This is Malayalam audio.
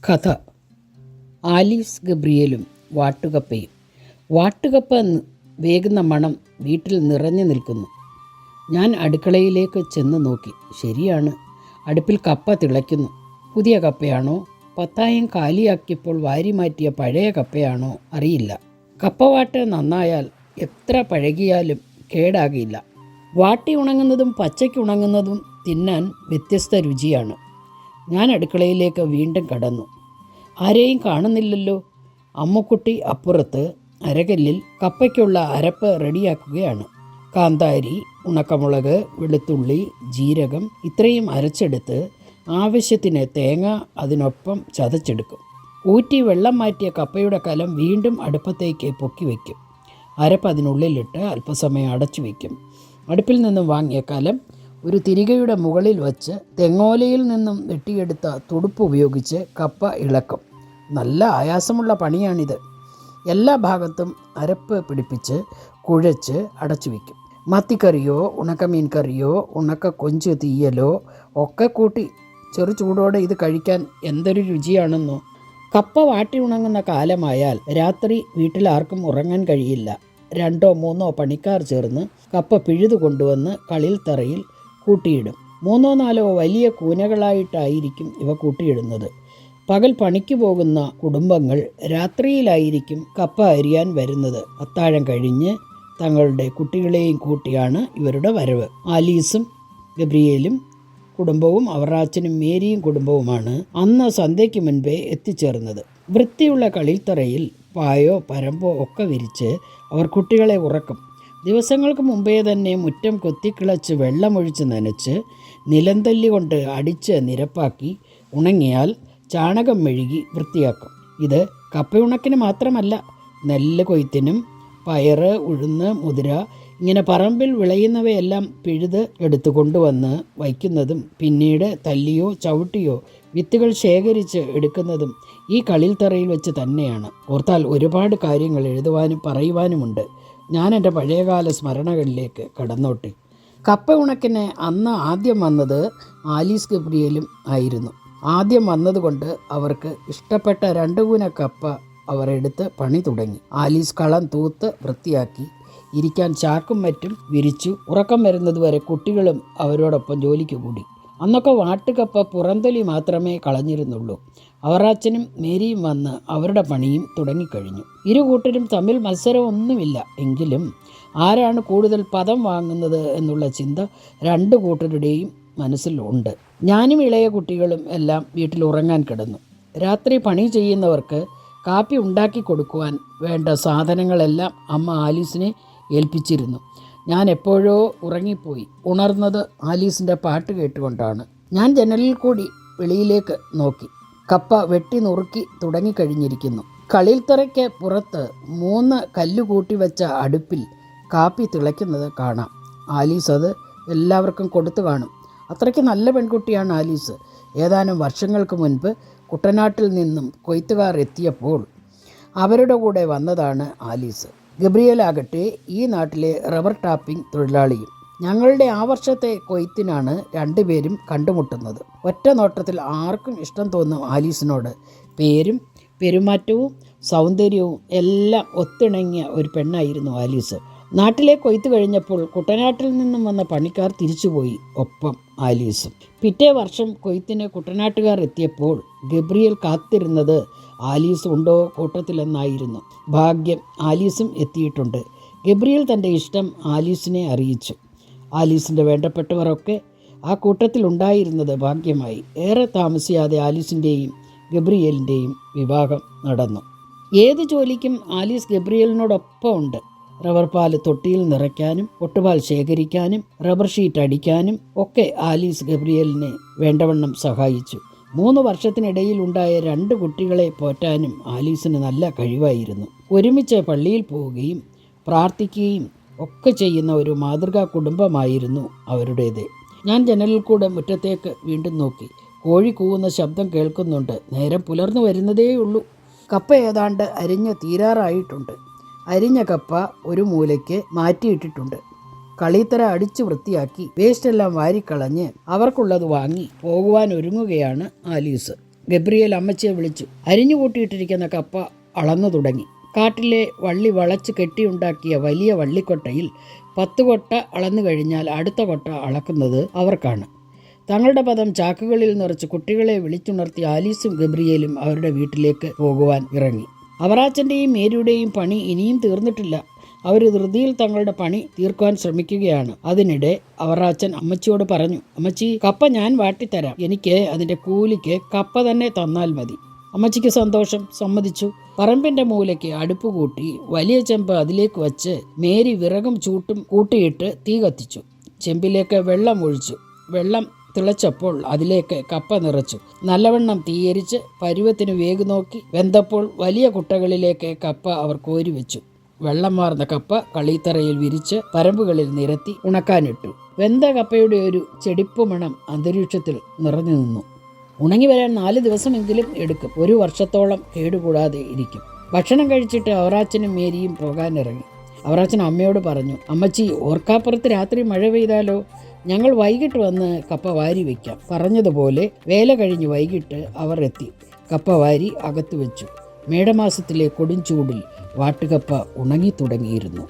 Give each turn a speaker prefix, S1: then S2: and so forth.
S1: കഥ ആലീസ് ഗബ്രിയേലും വാട്ടുകപ്പയും. വാട്ടുകപ്പ വേകുന്ന മണം വീട്ടിൽ നിറഞ്ഞു നിൽക്കുന്നു. ഞാൻ അടുക്കളയിലേക്ക് ചെന്ന് നോക്കി. ശരിയാണ്, അടുപ്പിൽ കപ്പ തിളയ്ക്കുന്നു. പുതിയ കപ്പയാണോ, പത്തായം കാലിയാക്കിയപ്പോൾ വാരി മാറ്റിയ പഴയ കപ്പയാണോ അറിയില്ല. കപ്പവാട്ട് നന്നായാൽ എത്ര പഴകിയാലും കേടാകില്ല. വാട്ടി ഉണങ്ങുന്നതും പച്ചയ്ക്ക് ഉണങ്ങുന്നതും തിന്നാൻ വ്യത്യസ്ത രുചിയാണ്. ഞാൻ അടുക്കളയിലേക്ക് വീണ്ടും കടന്നു. ആരെയും കാണുന്നില്ലല്ലോ. അമ്മുക്കുട്ടി അപ്പുറത്ത് അരകല്ലിൽ കപ്പയ്ക്കുള്ള അരപ്പ് റെഡിയാക്കുകയാണ്. കാന്താരി, ഉണക്കമുളക്, വെളുത്തുള്ളി, ജീരകം ഇത്രയും അരച്ചെടുത്ത് ആവശ്യത്തിന് തേങ്ങ അതിനൊപ്പം ചതച്ചെടുക്കും. ഊറ്റി വെള്ളം മാറ്റിയ കപ്പയുടെ കലം വീണ്ടും അടുപ്പത്തേക്ക് പൊക്കി വയ്ക്കും. അരപ്പ് അതിനുള്ളിലിട്ട് അല്പസമയം അടച്ചു വയ്ക്കും. അടുപ്പിൽ നിന്നും വാങ്ങിയ കലം ഒരു തിരികയുടെ മുകളിൽ വച്ച് തെങ്ങോലയിൽ നിന്നും വെട്ടിയെടുത്ത തുടുപ്പ് ഉപയോഗിച്ച് കപ്പ ഇളക്കും. നല്ല ആയാസമുള്ള പണിയാണിത്. എല്ലാ ഭാഗത്തും അരപ്പ് പിടിപ്പിച്ച് കുഴച്ച് അടച്ചു വയ്ക്കും. മത്തിക്കറിയോ ഉണക്കമീൻ കറിയോ ഉണക്ക കൊഞ്ച് തീയലോ ഒക്കെ കൂട്ടി ചെറു ചൂടോടെ ഇത് കഴിക്കാൻ എന്തൊരു രുചിയാണെന്നോ. കപ്പ വാട്ടി ഉണങ്ങുന്ന കാലമായാൽ രാത്രി വീട്ടിലാർക്കും ഉറങ്ങാൻ കഴിയില്ല. 2 or 3 പണിക്കാർ ചേർന്ന് കപ്പ പിഴുതു കൊണ്ടുവന്ന് കളിൽ തറയിൽ കൂട്ടിയിടും. 3 or 4 വലിയ കൂനകളായിട്ടായിരിക്കും ഇവ കൂട്ടിയിടുന്നത്. പകൽ പണിക്ക് പോകുന്ന കുടുംബങ്ങൾ രാത്രിയിലായിരിക്കും കപ്പ അരിയാൻ വരുന്നത്. അത്താഴം കഴിഞ്ഞ് തങ്ങളുടെ കുട്ടികളെയും കൂട്ടിയാണ് ഇവരുടെ വരവ്. ആലീസും ഗബ്രിയേലും കുടുംബവും അവറാച്ചനും മേരിയും കുടുംബവുമാണ് അന്ന് സന്ധ്യയ്ക്ക് മുൻപേ എത്തിച്ചേർന്നത്. വൃത്തിയുള്ള കളിത്തറയിൽ പായോ പരമ്പോ ഒക്കെ വിരിച്ച് അവർ കുട്ടികളെ ഉറക്കും. ദിവസങ്ങൾക്ക് മുമ്പേ തന്നെ മുറ്റം കൊത്തിക്കിളച്ച് വെള്ളമൊഴിച്ച് നനച്ച് നിലന്തല്ലി കൊണ്ട് അടിച്ച് നിരപ്പാക്കി ഉണങ്ങിയാൽ ചാണകം മെഴുകി വൃത്തിയാക്കും. ഇത് കപ്പയുണക്കിന് മാത്രമല്ല, നെല്ല് കൊയ്ത്തിനും പയറ്, ഉഴുന്ന്, മുതിര ഇങ്ങനെ പറമ്പിൽ വിളയുന്നവയെല്ലാം പിഴുത് എടുത്തു കൊണ്ടുവന്ന് വയ്ക്കുന്നതും പിന്നീട് തല്ലിയോ ചവിട്ടിയോ വിത്തുകൾ ശേഖരിച്ച് എടുക്കുന്നതും ഈ കളിൽത്തറയിൽ വെച്ച് തന്നെയാണ്. ഓർത്താൽ ഒരുപാട് കാര്യങ്ങൾ എഴുതുവാനും പറയുവാനുമുണ്ട്. ഞാൻ എൻ്റെ പഴയകാല സ്മരണകളിലേക്ക് കടന്നോട്ടെ. കപ്പ ഉണക്കിന് അന്ന് ആദ്യം വന്നത് ആലീസ് ഗബ്രിയേലും ആയിരുന്നു. ആദ്യം വന്നതുകൊണ്ട് അവർക്ക് ഇഷ്ടപ്പെട്ട 2 കൂന കപ്പ അവർ എടുത്ത് പണി തുടങ്ങി. ആലീസ് കളം തൂത്ത് വൃത്തിയാക്കി ഇരിക്കാൻ ചാക്കും മറ്റും വിരിച്ചു. ഉറക്കം വരുന്നതുവരെ കുട്ടികളും അവരോടൊപ്പം ജോലിക്ക് കൂടി. അന്നൊക്കെ വാട്ടുകപ്പ പുറന്തൊലി മാത്രമേ കളഞ്ഞിരുന്നുള്ളൂ. അവറാച്ചനും മേരിയും വന്ന് അവരുടെ പണിയും തുടങ്ങിക്കഴിഞ്ഞു. ഇരു കൂട്ടരും തമ്മിൽ മത്സരമൊന്നുമില്ല. എങ്കിലും ആരാണ് കൂടുതൽ പദം വാങ്ങുന്നത് എന്നുള്ള ചിന്ത 2 കൂട്ടരുടെയും മനസ്സിൽ ഉണ്ട്. ഞാനും ഇളയ കുട്ടികളും എല്ലാം വീട്ടിൽ ഉറങ്ങാൻ കിടന്നു. രാത്രി പണി ചെയ്യുന്നവർക്ക് കാപ്പി ഉണ്ടാക്കി കൊടുക്കുവാൻ വേണ്ട സാധനങ്ങളെല്ലാം അമ്മ ആലീസിനെ ഏൽപ്പിച്ചിരുന്നു. ഞാൻ എപ്പോഴോ ഉറങ്ങിപ്പോയി. ഉണർന്നത് ആലീസിൻ്റെ പാട്ട് കേട്ടുകൊണ്ടാണ്. ഞാൻ ജനലിൽ കൂടി വെളിയിലേക്ക് നോക്കി. കപ്പ വെട്ടി നുറുക്കി തുടങ്ങിക്കഴിഞ്ഞിരിക്കുന്നു. കളിൽത്തറയ്ക്ക് പുറത്ത് 3 കല്ല് കൂട്ടി വെച്ച അടുപ്പിൽ കാപ്പി തിളയ്ക്കുന്നത് കാണാം. ആലീസ് അത് എല്ലാവർക്കും കൊടുത്തു കാണും. അത്രയ്ക്ക് നല്ല പെൺകുട്ടിയാണ് ആലീസ്. ഏതാനും വർഷങ്ങൾക്ക് മുൻപ് കുട്ടനാട്ടിൽ നിന്നും കൊയ്ത്തുകാർ എത്തിയപ്പോൾ അവരുടെ കൂടെ വന്നതാണ് ആലീസ്. ഗബ്രിയേലാകട്ടെ ഈ നാട്ടിലെ റബ്ബർ ടാപ്പിംഗ് തൊഴിലാളിയും. ഞങ്ങളുടെ ആ വർഷത്തെ കൊയ്ത്തിനാണ് 2 പേരും കണ്ടുമുട്ടുന്നത്. ഒറ്റ നോട്ടത്തിൽ ആർക്കും ഇഷ്ടം തോന്നും ആലീസിനോട്. പേരും പെരുമാറ്റവും സൗന്ദര്യവും എല്ലാം ഒത്തിണങ്ങിയ ഒരു പെണ്ണായിരുന്നു ആലീസ്. നാട്ടിലെ കൊയ്ത്ത് കഴിഞ്ഞപ്പോൾ കുട്ടനാട്ടിൽ നിന്നും വന്ന പണിക്കാർ തിരിച്ചുപോയി, ഒപ്പം ആലീസും. പിറ്റേ വർഷം കൊയ്ത്തിന് കുട്ടനാട്ടുകാർ എത്തിയപ്പോൾ ഗബ്രിയേൽ കാത്തിരുന്നത് ആലീസ് ഉണ്ടോ കൂട്ടത്തിലെന്നായിരുന്നു. ഭാഗ്യം, ആലീസും എത്തിയിട്ടുണ്ട്. ഗബ്രിയേൽ തൻ്റെ ഇഷ്ടം ആലീസിനെ അറിയിച്ചു. ആലീസിൻ്റെ വേണ്ടപ്പെട്ടവരൊക്കെ ആ കൂട്ടത്തിലുണ്ടായിരുന്നത് ഭാഗ്യമായി. ഏറെ താമസിയാതെ ആലീസിൻ്റെയും ഗബ്രിയേലിൻ്റെയും വിവാഹം നടന്നു. ഏത് ജോലിക്കും ആലീസ് ഗബ്രിയേലിനോടൊപ്പം ഉണ്ട്. റബ്ബർ പാൽ തൊട്ടിയിൽ നിറയ്ക്കാനും ഒട്ടുപാൽ ശേഖരിക്കാനും റബ്ബർ ഷീറ്റ് അടിക്കാനും ഒക്കെ ആലീസ് ഗബ്രിയേലിനെ വേണ്ടവണ്ണം സഹായിച്ചു. 3 വർഷത്തിനിടയിൽ ഉണ്ടായ 2 കുട്ടികളെ പോറ്റാനും ആലീസിന് നല്ല കഴിവായിരുന്നു. ഒരുമിച്ച് പള്ളിയിൽ പോവുകയും പ്രാർത്ഥിക്കുകയും ഒക്കെ ചെയ്യുന്ന ഒരു മാതൃകാ കുടുംബമായിരുന്നു അവരുടേത്. ഞാൻ ജനലിൽ കൂടെ മുറ്റത്തേക്ക് വീണ്ടും നോക്കി. കോഴി കൂവുന്ന ശബ്ദം കേൾക്കുന്നുണ്ട്. നേരം പുലർന്നു വരുന്നതേയുള്ളൂ. കപ്പ ഏതാണ്ട് അരിഞ്ഞ് തീരാറായിട്ടുണ്ട്. അരിഞ്ഞ കപ്പ ഒരു മൂലയ്ക്ക് മാറ്റിയിട്ടിട്ടുണ്ട്. കളിത്തറ അടിച്ചു വൃത്തിയാക്കി വേസ്റ്റെല്ലാം വാരിക്കളഞ്ഞ് അവർക്കുള്ളത് വാങ്ങി പോകുവാൻ ഒരുങ്ങുകയാണ് ആലീസ്. ഗബ്രിയേൽ അമ്മച്ചിയെ വിളിച്ചു. അരിഞ്ഞുകൂട്ടിയിട്ടിരിക്കുന്ന കപ്പ അളന്നു തുടങ്ങി. കാട്ടിലെ വള്ളി വളച്ച് കെട്ടിയുണ്ടാക്കിയ വലിയ വള്ളിക്കൊട്ടയിൽ 10 കൊട്ട അളന്നു കഴിഞ്ഞാൽ അടുത്ത കൊട്ട അളക്കുന്നത് അവർക്കാണ്. തങ്ങളുടെ പദം ചാക്കുകളിൽ നിറച്ച് കുട്ടികളെ വിളിച്ചുണർത്തി ആലീസും ഗബ്രിയേലും അവരുടെ വീട്ടിലേക്ക് പോകുവാൻ ഇറങ്ങി. അവറാച്ചൻ്റെയും മേരിയുടെയും പണി ഇനിയും തീർന്നിട്ടില്ല. അവർ ധൃതിയിൽ തങ്ങളുടെ പണി തീർക്കുവാൻ ശ്രമിക്കുകയാണ്. അതിനിടെ അവറാച്ചൻ അമ്മച്ചിയോട് പറഞ്ഞു, അമ്മച്ചി, കപ്പ ഞാൻ വാട്ടിത്തരാം. എനിക്ക് അതിൻ്റെ കൂലിക്ക് കപ്പ തന്നെ തന്നാൽ മതി. അമ്മച്ചിക്ക് സന്തോഷം, സമ്മതിച്ചു. പറമ്പിൻ്റെ മൂലയ്ക്ക് അടുപ്പ് കൂട്ടി വലിയ ചെമ്പ് അതിലേക്ക് വച്ച് മേരി വിറകും ചൂട്ടും കൂട്ടിയിട്ട് തീ കത്തിച്ചു. ചെമ്പിലേക്ക് വെള്ളം ഒഴിച്ചു. വെള്ളം തിളച്ചപ്പോൾ അതിലേക്ക് കപ്പ നിറച്ചു. നല്ലവണ്ണം തീയരിച്ച് പരുവത്തിന് വേഗു നോക്കി. വെന്തപ്പോൾ വലിയ കുട്ടകളിലേക്ക് കപ്പ അവർ കോരി വെച്ചു. വെള്ളം വാർന്ന കപ്പ കളിത്തറയിൽ വിരിച്ച് പരമ്പുകളിൽ നിരത്തി ഉണക്കാനിട്ടു. വെന്ത കപ്പയുടെ ഒരു ചെടിപ്പ് മണം അന്തരീക്ഷത്തിൽ നിറഞ്ഞു നിന്നു. ഉണങ്ങി വരാൻ 4 ദിവസമെങ്കിലും എടുക്കും. 1 വർഷത്തോളം കേടുകൂടാതെ ഇരിക്കും. ഭക്ഷണം കഴിച്ചിട്ട് അവറാച്ചനും മേരിയും പോകാനിറങ്ങി. അവറാച്ചൻ അമ്മയോട് പറഞ്ഞു, അമ്മച്ചി, ഓർക്കാപ്പുറത്ത് രാത്രി മഴ പെയ്താലോ? ഞങ്ങൾ വൈകിട്ട് വന്ന് കപ്പ വാരി വയ്ക്കാം. പറഞ്ഞതുപോലെ വേല കഴിഞ്ഞ് വൈകിട്ട് അവർ എത്തി. കപ്പ വാരി അകത്തു വെച്ചു. മേടമാസത്തിലെ കൊടുംചൂടിൽ വാട്ടുകപ്പ ഉണങ്ങി തുടങ്ങിയിരുന്നു.